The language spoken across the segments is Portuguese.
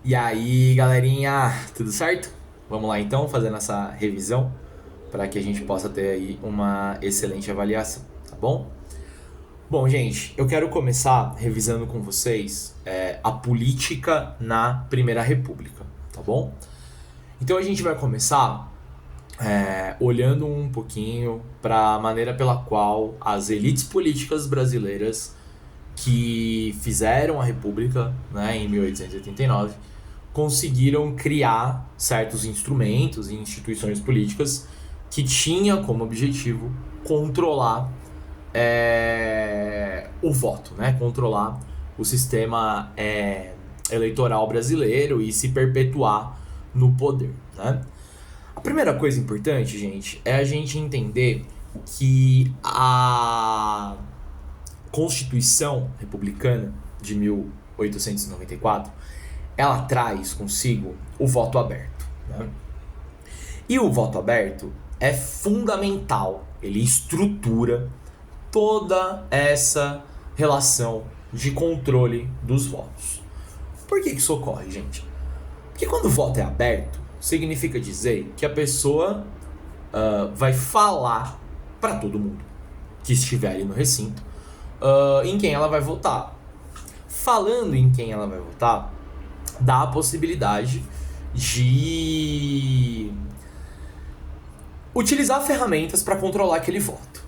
E aí, galerinha, tudo certo? Vamos lá então, fazendo essa revisão para que a gente possa ter aí uma excelente avaliação, tá bom? Bom, gente, eu quero começar revisando com vocês a política na Primeira República, tá bom? Então a gente vai começar olhando um pouquinho para a maneira pela qual as elites políticas brasileiras que fizeram a República, né, em 1889, conseguiram criar certos instrumentos e instituições políticas que tinham como objetivo controlar o voto, né, controlar o sistema eleitoral brasileiro e se perpetuar no poder, né? A primeira coisa importante, gente, é a gente entender que a Constituição Republicana de 1894 ela traz consigo o voto aberto, né? E o voto aberto é fundamental, ele estrutura toda essa relação de controle dos votos. Por que isso ocorre, gente? Porque quando o voto é aberto, significa dizer que a pessoa vai falar para todo mundo que estiver ali no recinto em quem ela vai votar. Falando em quem ela vai votar, dá a possibilidade de utilizar ferramentas para controlar aquele voto.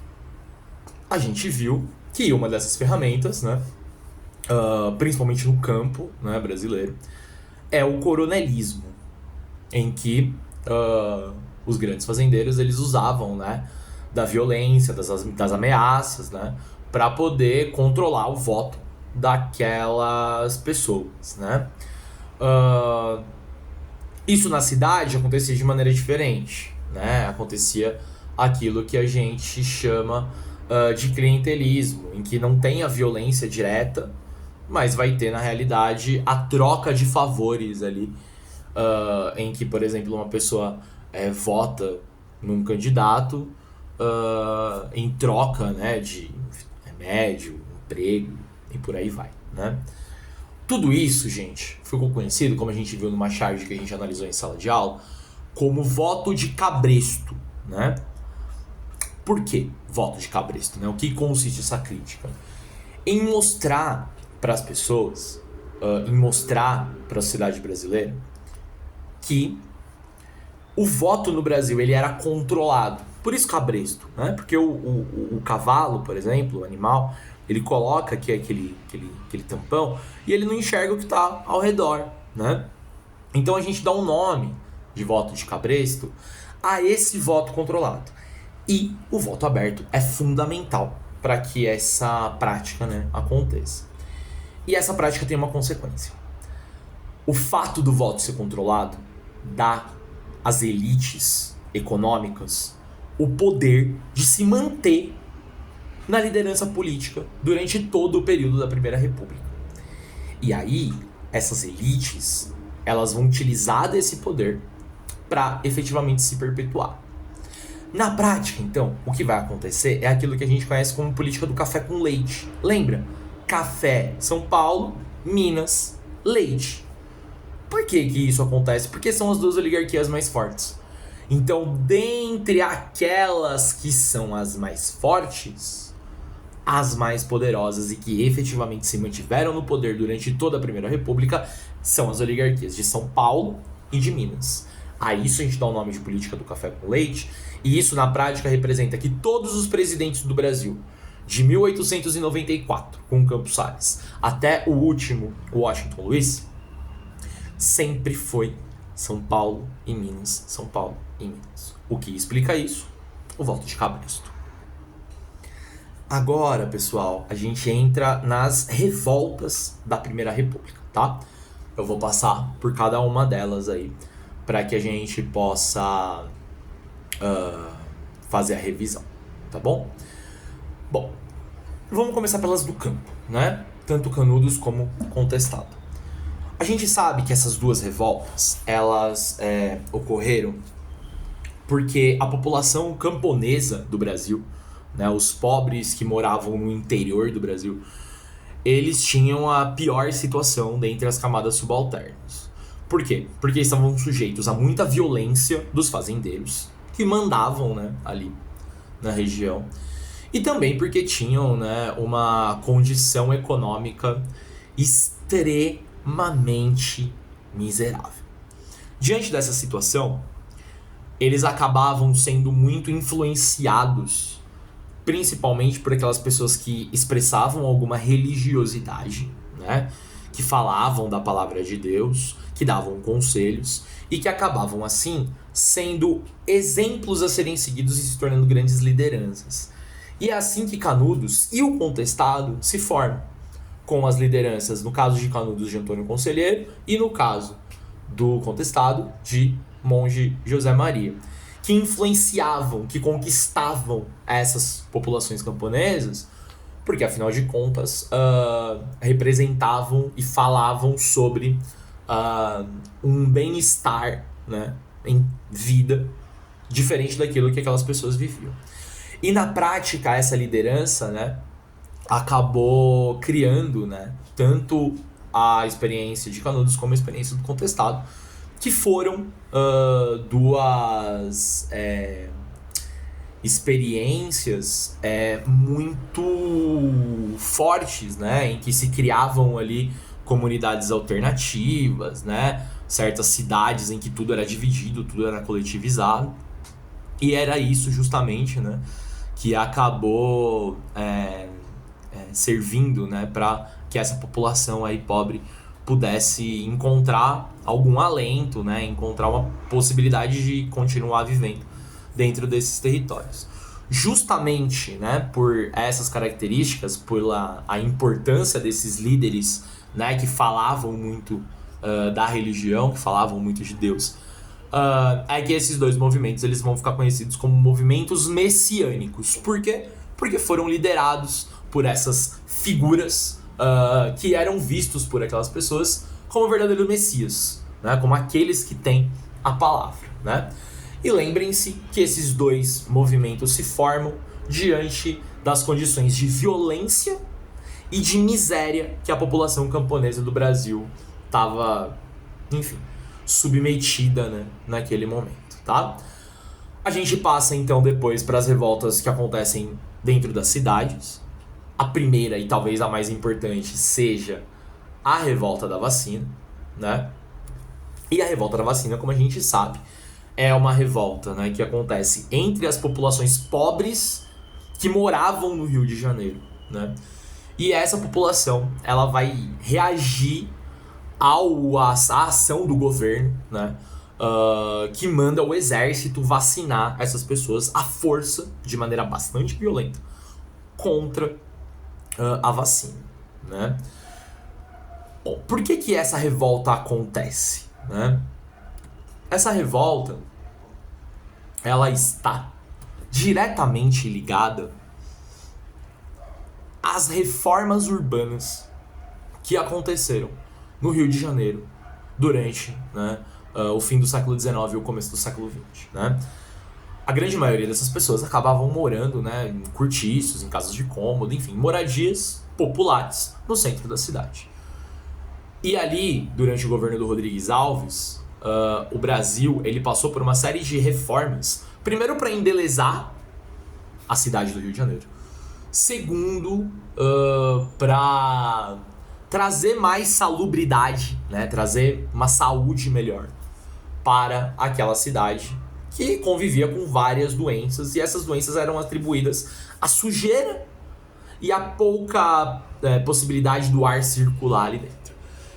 A gente viu que uma dessas ferramentas, né, principalmente no campo, né, brasileiro, é o coronelismo, em que os grandes fazendeiros eles usavam, né, da violência, das ameaças, né, para poder controlar o voto daquelas pessoas, né? Isso na cidade acontecia de maneira diferente, né? Acontecia aquilo que a gente chama de clientelismo, em que não tem a violência direta, mas vai ter na realidade a troca de favores ali, em que, por exemplo, uma pessoa vota num candidato em troca, né, de remédio, emprego e por aí vai, né? Tudo isso, gente, ficou conhecido, como a gente viu numa charge que a gente analisou em sala de aula, como voto de cabresto, né? Por que voto de cabresto, né? O que consiste essa crítica? Em mostrar para as pessoas, em mostrar para a sociedade brasileira que o voto no Brasil ele era controlado. Por isso cabresto, né? Porque o cavalo, por exemplo, o animal, ele coloca aqui aquele tampão e ele não enxerga o que está ao redor, né? Então a gente dá um nome de voto de cabresto a esse voto controlado. E o voto aberto é fundamental para que essa prática, né, aconteça. E essa prática tem uma consequência. O fato do voto ser controlado dá às elites econômicas o poder de se manter na liderança política durante todo o período da Primeira República. E aí, essas elites, elas vão utilizar desse poder para efetivamente se perpetuar. Na prática, então, o que vai acontecer é aquilo que a gente conhece como política do café com leite. Lembra? Café, São Paulo, Minas, leite. Por que isso acontece? Porque são as duas oligarquias mais fortes. Então, dentre aquelas que são as mais fortes, as mais poderosas e que efetivamente se mantiveram no poder durante toda a Primeira República são as oligarquias de São Paulo e de Minas. A isso a gente dá o nome de política do café com leite, e isso na prática representa que todos os presidentes do Brasil, de 1894, com Campos Salles, até o último, Washington Luiz, sempre foi São Paulo e Minas, São Paulo e Minas. O que explica isso? O voto de cabresto. Agora, pessoal, a gente entra nas revoltas da Primeira República, tá? Eu vou passar por cada uma delas aí, para que a gente possa fazer a revisão, tá bom? Bom, vamos começar pelas do campo, né? Tanto Canudos como Contestado. A gente sabe que essas duas revoltas, elas ocorreram porque a população camponesa do Brasil, né, os pobres que moravam no interior do Brasil, eles tinham a pior situação dentre as camadas subalternas. Por quê? Porque estavam sujeitos a muita violência dos fazendeiros que mandavam, né, ali na região. E também porque tinham, né, uma condição econômica extremamente miserável. Diante dessa situação, eles acabavam sendo muito influenciados, principalmente por aquelas pessoas que expressavam alguma religiosidade, né, que falavam da palavra de Deus, que davam conselhos e que acabavam, assim, sendo exemplos a serem seguidos e se tornando grandes lideranças. E é assim que Canudos e o Contestado se formam, com as lideranças, no caso de Canudos, de Antônio Conselheiro, e no caso do Contestado, de Monge José Maria, que influenciavam, que conquistavam essas populações camponesas, porque, afinal de contas, representavam e falavam sobre um bem-estar, né, em vida, diferente daquilo que aquelas pessoas viviam. E, na prática, essa liderança, né, acabou criando, né, tanto a experiência de Canudos como a experiência do Contestado, que foram duas experiências muito fortes, né, em que se criavam ali comunidades alternativas, né, certas cidades em que tudo era dividido, tudo era coletivizado, e era isso justamente, né, que acabou servindo, né, para que essa população aí pobre pudesse encontrar algum alento, né, encontrar uma possibilidade de continuar vivendo dentro desses territórios. Justamente, né, por essas características, por a importância desses líderes, né, que falavam muito da religião, que falavam muito de Deus, é que esses dois movimentos eles vão ficar conhecidos como movimentos messiânicos. Por quê? Porque foram liderados por essas figuras que eram vistos por aquelas pessoas como verdadeiros messias, né? Como aqueles que têm a palavra, né? E lembrem-se que esses dois movimentos se formam diante das condições de violência e de miséria que a população camponesa do Brasil estava, enfim, submetida, né, naquele momento, tá? A gente passa então depois para as revoltas que acontecem dentro das cidades. A primeira e talvez a mais importante seja a revolta da vacina, né? E a revolta da vacina, como a gente sabe, é uma revolta, né, que acontece entre as populações pobres que moravam no Rio de Janeiro, né? E essa população, ela vai reagir à ação do governo, né, que manda o exército vacinar essas pessoas à força, de maneira bastante violenta, contra a vacina, né? Bom, por que essa revolta acontece, né? Essa revolta, ela está diretamente ligada às reformas urbanas que aconteceram no Rio de Janeiro durante, né, o fim do século XIX e o começo do século XX, né? A grande maioria dessas pessoas acabavam morando, né, em cortiços, em casas de cômodo, enfim, moradias populares no centro da cidade. E ali, durante o governo do Rodrigues Alves, o Brasil ele passou por uma série de reformas. Primeiro, para embelezar a cidade do Rio de Janeiro. Segundo, para trazer mais salubridade, né? Trazer uma saúde melhor para aquela cidade que convivia com várias doenças, e essas doenças eram atribuídas à sujeira e à pouca possibilidade do ar circular ali dentro.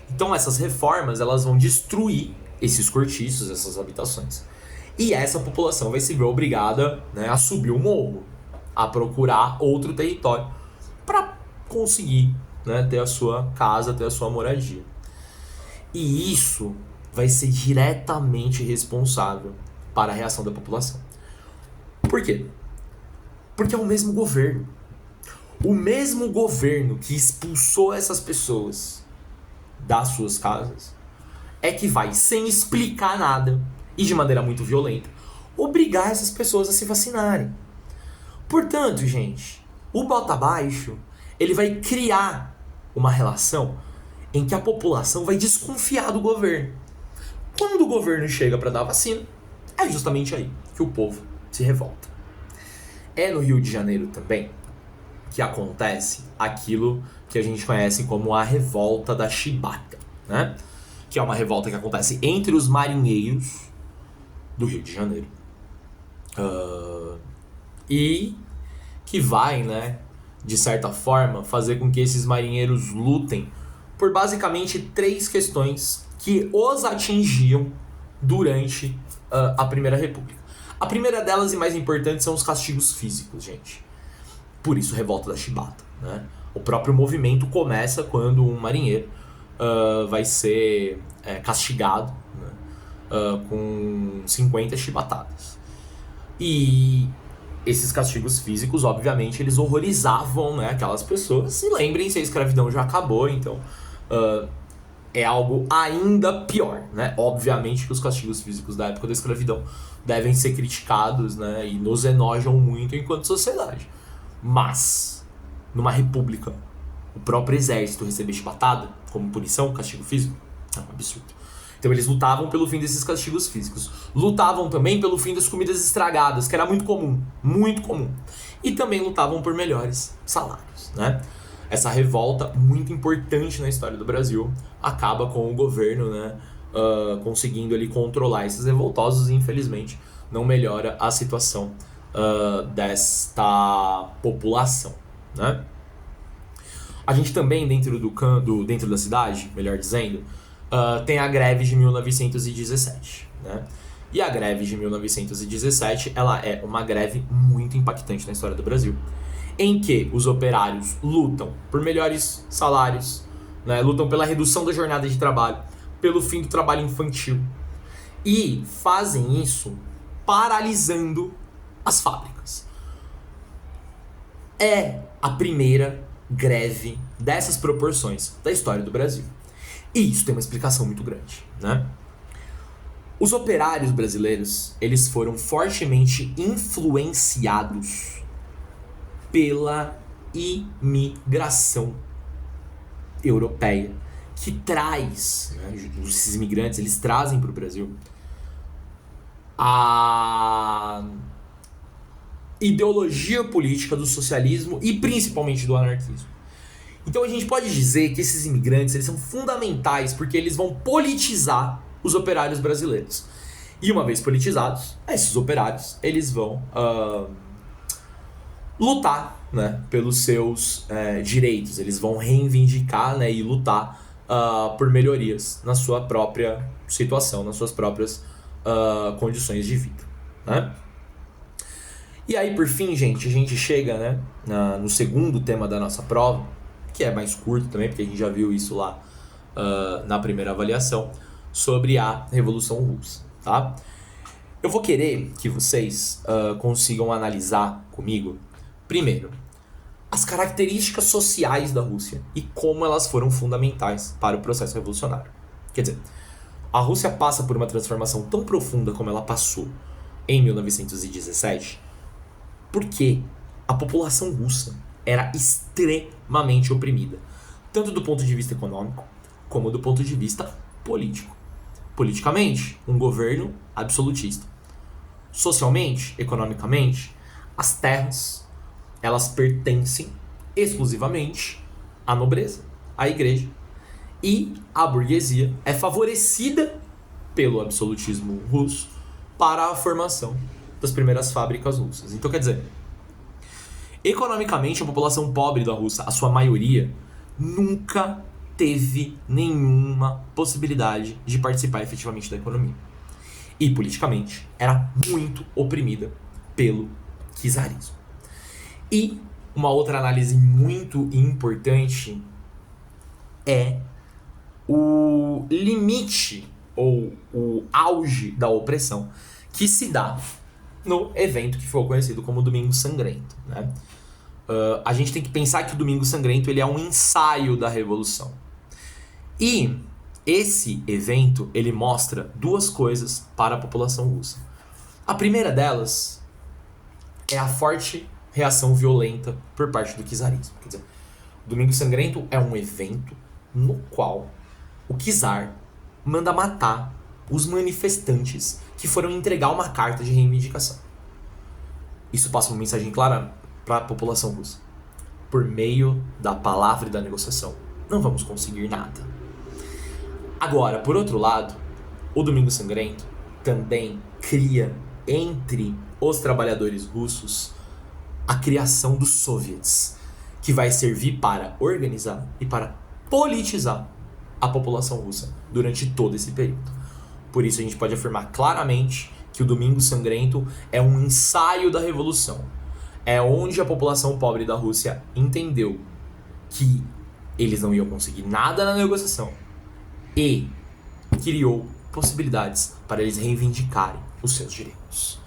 Então essas reformas elas vão destruir esses cortiços, essas habitações. E essa população vai se ver obrigada, né, a subir o morro, a procurar outro território para conseguir, né, ter a sua casa, ter a sua moradia. E isso vai ser diretamente responsável para a reação da população. Por quê? Porque é o mesmo governo. O mesmo governo que expulsou essas pessoas das suas casas é que vai, sem explicar nada e de maneira muito violenta, obrigar essas pessoas a se vacinarem. Portanto, gente, o bota abaixo, ele vai criar uma relação em que a população vai desconfiar do governo. Quando o governo chega para dar vacina, é justamente aí que o povo se revolta. É no Rio de Janeiro também que acontece aquilo que a gente conhece como a Revolta da Chibata, né? Que é uma revolta que acontece entre os marinheiros do Rio de Janeiro. E que vai, né, de certa forma, fazer com que esses marinheiros lutem por basicamente 3 questões que os atingiam durante a Primeira República. A primeira delas e mais importante são os castigos físicos, gente. Por isso, Revolta da Chibata, né? O próprio movimento começa quando um marinheiro vai ser castigado, né, com 50 chibatadas. E esses castigos físicos, obviamente, eles horrorizavam, né, aquelas pessoas. E lembrem-se, a escravidão já acabou, então é algo ainda pior, né? Obviamente que os castigos físicos da época da escravidão devem ser criticados, né, e nos enojam muito enquanto sociedade. Mas, numa república, o próprio exército receber chibatada como punição, castigo físico, é um absurdo. Então eles lutavam pelo fim desses castigos físicos. Lutavam também pelo fim das comidas estragadas, que era muito comum, muito comum. E também lutavam por melhores salários, né? Essa revolta, muito importante na história do Brasil, acaba com o governo, né, conseguindo ali controlar esses revoltosos e, infelizmente, não melhora a situação desta população, né? A gente também, dentro da cidade, melhor dizendo, tem a greve de 1917, né? E a greve de 1917, ela é uma greve muito impactante na história do Brasil, em que os operários lutam por melhores salários, né? Lutam pela redução da jornada de trabalho, pelo fim do trabalho infantil, e fazem isso paralisando as fábricas. É a primeira greve dessas proporções da história do Brasil. E isso tem uma explicação muito grande, né? Os operários brasileiros, eles foram fortemente influenciados pela imigração europeia, que traz, né, esses imigrantes, eles trazem para o Brasil a ideologia política do socialismo e principalmente do anarquismo. Então a gente pode dizer que esses imigrantes, eles são fundamentais porque eles vão politizar os operários brasileiros. E uma vez politizados, esses operários, eles vão lutar, né, pelos seus direitos. Eles vão reivindicar, né, e lutar por melhorias na sua própria situação, nas suas próprias condições de vida, né? E aí, por fim, gente, a gente chega, né, no segundo tema da nossa prova, que é mais curto também, porque a gente já viu isso lá na primeira avaliação, sobre a Revolução Russa, tá? Eu vou querer que vocês consigam analisar comigo, primeiro, as características sociais da Rússia e como elas foram fundamentais para o processo revolucionário. Quer dizer, a Rússia passa por uma transformação tão profunda como ela passou em 1917, porque a população russa era extremamente oprimida, tanto do ponto de vista econômico, como do ponto de vista político. Politicamente, um governo absolutista. Socialmente, economicamente, as terras, elas pertencem exclusivamente à nobreza, à igreja. E a burguesia é favorecida pelo absolutismo russo para a formação das primeiras fábricas russas. Então, quer dizer, economicamente, a população pobre da Rússia, a sua maioria, nunca teve nenhuma possibilidade de participar efetivamente da economia. E, politicamente, era muito oprimida pelo czarismo. E uma outra análise muito importante é o limite ou o auge da opressão que se dá no evento que foi conhecido como Domingo Sangrento, né? A gente tem que pensar que o Domingo Sangrento ele é um ensaio da Revolução. E esse evento ele mostra 2 coisas para a população russa. A primeira delas é a forte reação violenta por parte do czarismo. Quer dizer, o Domingo Sangrento é um evento no qual o czar manda matar os manifestantes que foram entregar uma carta de reivindicação. Isso passa uma mensagem clara para a população russa. Por meio da palavra e da negociação, não vamos conseguir nada. Agora, por outro lado, o Domingo Sangrento também cria entre os trabalhadores russos a criação dos soviets, que vai servir para organizar e para politizar a população russa durante todo esse período. Por isso a gente pode afirmar claramente que o Domingo Sangrento é um ensaio da revolução. É onde a população pobre da Rússia entendeu que eles não iam conseguir nada na negociação e criou possibilidades para eles reivindicarem os seus direitos.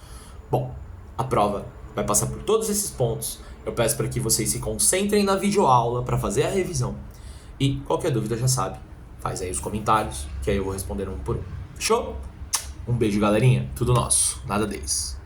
Bom, a prova vai passar por todos esses pontos. Eu peço para que vocês se concentrem na videoaula para fazer a revisão. E qualquer dúvida já sabe, faz aí os comentários, que aí eu vou responder um por um. Fechou? Um beijo, galerinha. Tudo nosso. Nada deles.